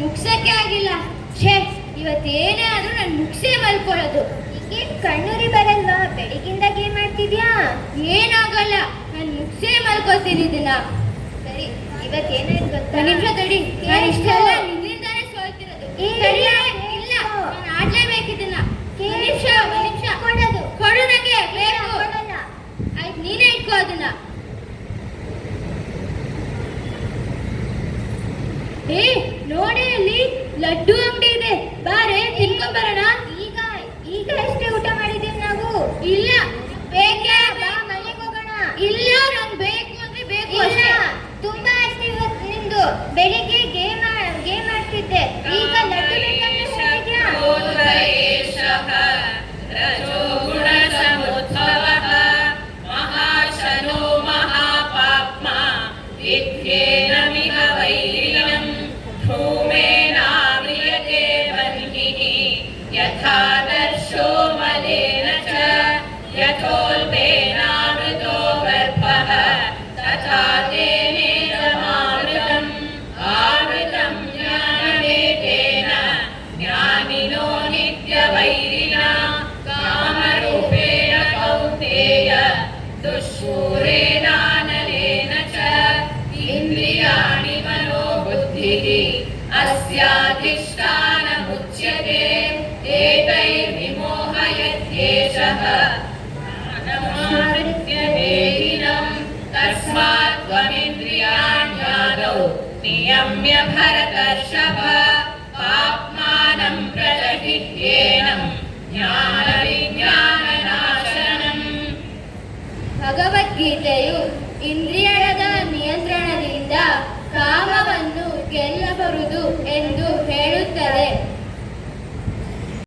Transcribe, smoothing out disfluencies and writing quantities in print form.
ಮುಗ್ಸಕ್ಕೆ ಆಗಿಲ್ಲ. ಛೇ, ಇವತ್ತೇನೇ ಆದ್ರೂ ನಾನು ಮುಗ್ಸೇ ಮಲ್ಕೊಳ್ಳೋದು. ಹೀಗೆ ಕಣ್ಣುರಿ ಬರಲ್ವಾ? ಬೆಳಿಗಿಂದ ಗೇಮ್ ಮಾಡ್ತಿದ್ಯಾ? ಏನಾಗಲ್ಲ, ನಾನು ಮುಗ್ಸೇ ಮಲ್ಕೊಳ್ತೀನಿ ಇದನ್ನ. ಸರಿ, ಇವತ್ತೇನಾಯ್ತು ಗೊತ್ತಾ? ನಿಮಿಷ ತಡಿ, ನಾನು ಇಷ್ಟೆಲ್ಲ ನಿನ್ನಿಂದಾನೇ ಸೋಲ್ತಿರೋದು. ತಡಿ, ಇಲ್ಲ, ನಾನು ಆಡ್ಲೇಬೇಕಿದ್ದನ್ನ. ನಿಮಿಷ ಕೊಡೋದು ಕೊಡು, ನಂಗೆ ಬೇಕು. ಕೊಡಲ್ಲ. ಆಯ್ತು, ನೀನೇ ಇಟ್ಕೋ ಅದನ್ನ. ಏ ನೋಡಿ, ಅಲ್ಲಿ ಲಡ್ಡು ಅಂಗಡಿ ಇದೆ, ಬಾರೆ ತಿನ್ಕೊಂಡ್ ಬರೋಣ. ಈಗ ಈಗ ಅಷ್ಟೇ ಊಟ ಮಾಡಿದ್ದೀವಿ ನಾವು. ಇಲ್ಲ, ಬೇಕೇ ಬಾ, ಮನೆಗೆ ಹೋಗೋಣ. ಇಲ್ಲ, ನಂಗೆ ಬೇಕು ಅಂದ್ರೆ ಬೇಕು ಇಲ್ಲ, ಅಷ್ಟೇ. ತುಂಬಾ ಅಷ್ಟೇ ಇವತ್ತು ನಿಂದು. ಬೆಳಿಗ್ಗೆ ಗೇಮ್ ಆಡ್ತಿದ್ದೆ, ಈಗ ಲಡ್ಡು ಬೇಕಂತ ಹೇಳ್ತಿದ್ಯಾ? दुःशूरेणानलेन च इन्द्रियाणि मनोबुद्धिः अस्याधिष्ठानमुच्यते एतैर्विमोहयत्येषः मानमावृत्य देहिनं तस्मात् त्वमिन्द्रियाण्यादौ नियम्य भरतर्षभ पाप्मानं प्रजहिह्येनं ज्ञानविज्ञाननाशनम्. ಭಗವದ್ಗೀತೆಯು ಇಂದ್ರಿಯದ ನಿಯಂತ್ರಣದಿಂದ ಕಾಮವನ್ನು ಗೆಲ್ಲಬಹುದು ಎಂದು